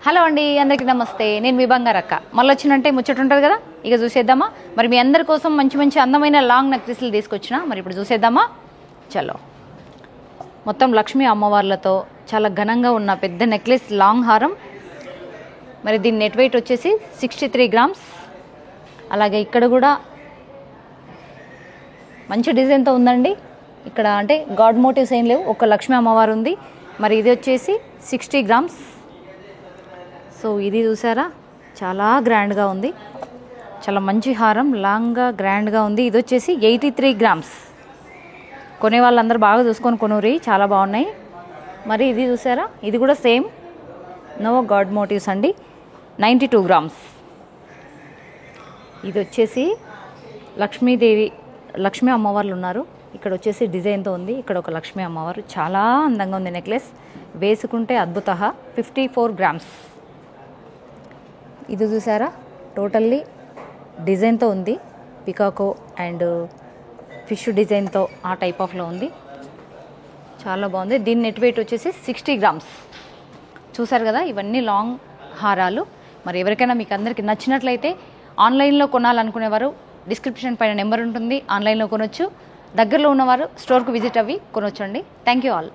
Hello అండి, అందరికీ నమస్తే. నేను మీ బంగారక్క. మళ్ళీ వచ్చినంటే ముచ్చట ఉంటుంది కదా, ఇక చూసేద్దామా. మరి మీ అందరి కోసం మంచి మంచి అందమైన లాంగ్ నెక్లెస్లు తీసుకొచ్చిన. మరి ఇప్పుడు చూసేద్దామా. చలో, మొత్తం లక్ష్మీ అమ్మవార్లతో చాలా ఘనంగా ఉన్న పెద్ద నెక్లెస్, లాంగ్ హారం. మరి దీని నెట్ వెయిట్ వచ్చేసి 63 గ్రామ్స్. అలాగే ఇక్కడ కూడా మంచి డిజైన్తో ఉందండి. ఇక్కడ అంటే గాడ్ మోటివ్స్ ఏం లేవు, ఒక లక్ష్మీ అమ్మవారు ఉంది. మరి ఇది వచ్చేసి 60 గ్రామ్స్. సో ఇది చూసారా, చాలా గ్రాండ్గా ఉంది. చాలా మంచి హారం, లాంగ్గా గ్రాండ్గా ఉంది. ఇది వచ్చేసి 83 గ్రామ్స్. కొనే వాళ్ళందరూ బాగా చూసుకొని కొనురి, చాలా బాగున్నాయి. మరి ఇది చూసారా, ఇది కూడా సేమ్ నో గాడ్ మోటివ్స్ అండి, 92 గ్రామ్స్. ఇది వచ్చేసి లక్ష్మీదేవి, లక్ష్మీ అమ్మవార్లు ఉన్నారు. ఇక్కడ వచ్చేసి డిజైన్తో ఉంది. ఇక్కడ ఒక లక్ష్మీ అమ్మవారు, చాలా అందంగా ఉంది నెక్లెస్, వేసుకుంటే అద్భుత. 54 గ్రామ్స్. ఇది చూసారా, టోటల్లీ డిజైన్తో ఉంది. పికాకో అండ్ ఫిష్ డిజైన్తో ఆ టైప్ ఆఫ్లో ఉంది, చాలా బాగుంది. దీని నెట్ వెయిట్ వచ్చేసి 60 గ్రామ్స్. చూసారు కదా, ఇవన్నీ లాంగ్ హారాలు. మరి ఎవరికైనా మీకు అందరికీ నచ్చినట్లయితే ఆన్లైన్లో కొనాలనుకునేవారు డిస్క్రిప్షన్ పైన నెంబర్ ఉంటుంది, ఆన్లైన్లో కొనొచ్చు. దగ్గరలో ఉన్నవారు స్టోర్కు విజిట్ అవ్వి కొనొచ్చండి. Thank you all.